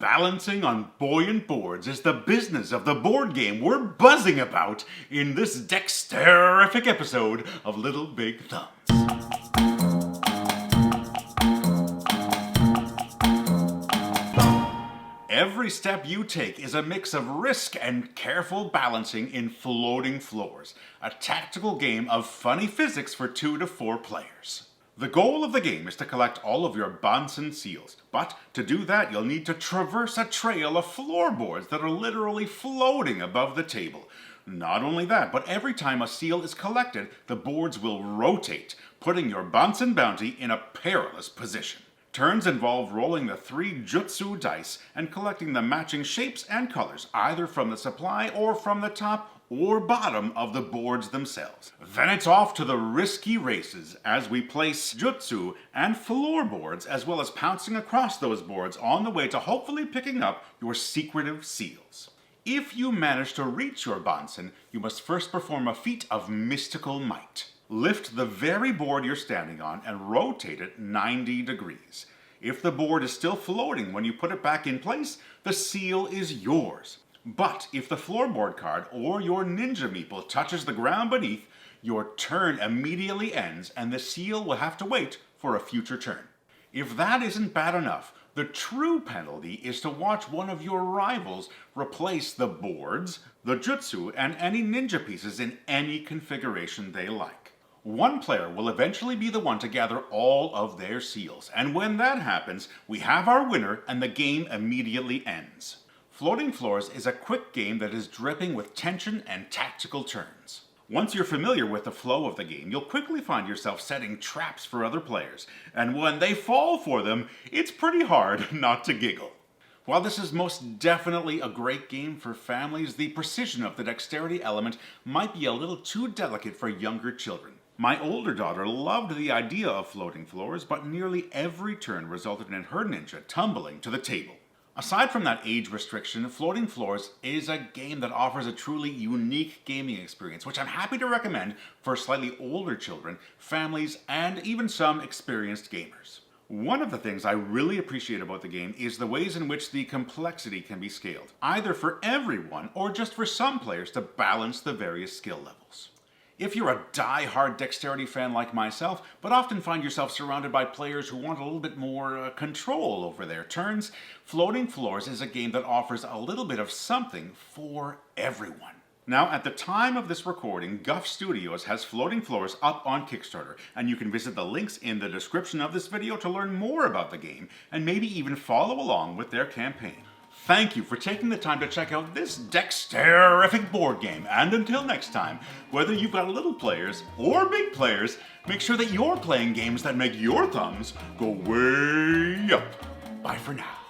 Balancing on buoyant boards is the business of the board game we're buzzing about in this Dexterrrrific episode of Little Big Thumbs. Every step you take is a mix of risk and careful balancing in Floating Floors, a tactical game of funny physics for 2 to 4 players. The goal of the game is to collect all of your Bunsen seals, but to do that you'll need to traverse a trail of floorboards that are literally floating above the table. Not only that, but every time a seal is collected, the boards will rotate, putting your Bunsen bounty in a perilous position. Turns involve rolling the 3 jutsu dice and collecting the matching shapes and colors, either from the supply or from the top or bottom of the boards themselves. Then it's off to the risky races as we place jutsu and floorboards, as well as pouncing across those boards on the way to hopefully picking up your secretive seals. If you manage to reach your Bunsen, you must first perform a feat of mystical might. Lift the very board you're standing on and rotate it 90 degrees. If the board is still floating when you put it back in place, the seal is yours. But if the floorboard card or your ninja meeple touches the ground beneath, your turn immediately ends and the seal will have to wait for a future turn. If that isn't bad enough, the true penalty is to watch one of your rivals replace the boards, the jutsu, and any ninja pieces in any configuration they like. One player will eventually be the one to gather all of their seals, and when that happens, we have our winner and the game immediately ends. Floating Floors is a quick game that is dripping with tension and tactical turns. Once you're familiar with the flow of the game, you'll quickly find yourself setting traps for other players, and when they fall for them, it's pretty hard not to giggle. While this is most definitely a great game for families, the precision of the dexterity element might be a little too delicate for younger children. My older daughter loved the idea of Floating Floors, but nearly every turn resulted in her ninja tumbling to the table. Aside from that age restriction, Floating Floors is a game that offers a truly unique gaming experience, which I'm happy to recommend for slightly older children, families, and even some experienced gamers. One of the things I really appreciate about the game is the ways in which the complexity can be scaled, either for everyone or just for some players to balance the various skill levels. If you're a die-hard dexterity fan like myself, but often find yourself surrounded by players who want a little bit more control over their turns, Floating Floors is a game that offers a little bit of something for everyone. Now, at the time of this recording, Guf Studios has Floating Floors up on Kickstarter, and you can visit the links in the description of this video to learn more about the game, and maybe even follow along with their campaign. Thank you for taking the time to check out this Dexterrrrific board game, and until next time, whether you've got little players or big players, make sure that you're playing games that make your thumbs go way up. Bye for now.